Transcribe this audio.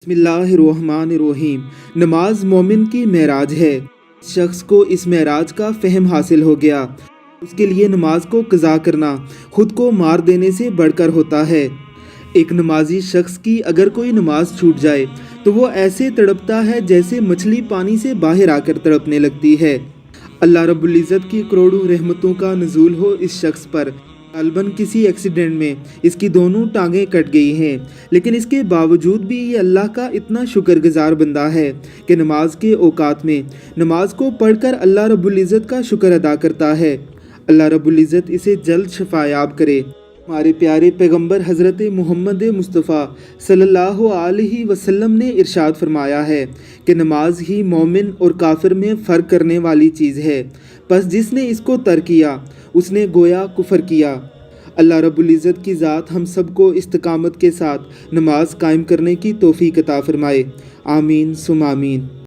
बिस्मिल्लाहिर्रहमानिर्रहीम। नमाज मोमिन की मेराज है। शख्स को इस मेराज का फ़हम हासिल हो गया, उसके लिए नमाज को क़ज़ा करना खुद को मार देने से बढ़कर होता है। एक नमाजी शख्स की अगर कोई नमाज छूट जाए तो वो ऐसे तड़पता है जैसे मछली पानी से बाहर आकर तड़पने लगती है। अल्लाह रब्बुल इज़्ज़त की करोड़ों रहमतों का नुज़ूल हो इस शख्स पर। गालबन किसी एक्सीडेंट में इसकी दोनों टांगें कट गई हैं, लेकिन इसके बावजूद भी ये अल्लाह का इतना शुक्रगुजार बंदा है कि नमाज के औकात में नमाज को पढ़कर अल्लाह रब्बुल इज़्ज़त का शुक्र अदा करता है। अल्लाह रब्बुल इज़्ज़त इसे जल्द शफायाब करे। हमारे प्यारे पैगंबर हज़रत मोहम्मद मुस्तफ़ा सल्लल्लाहु अलैहि वसल्लम ने इरशाद फरमाया है कि नमाज ही मोमिन और काफिर में फ़र्क करने वाली चीज़ है। बस जिसने इसको तर्क किया उसने गोया कुफर किया। अल्लाह रब्बुल इज़्ज़त की ज़ात हम सबको इस्तिकामत के साथ नमाज कायम करने की तौफ़ीक अता फ़रमाए। आमीन सुम आमीन।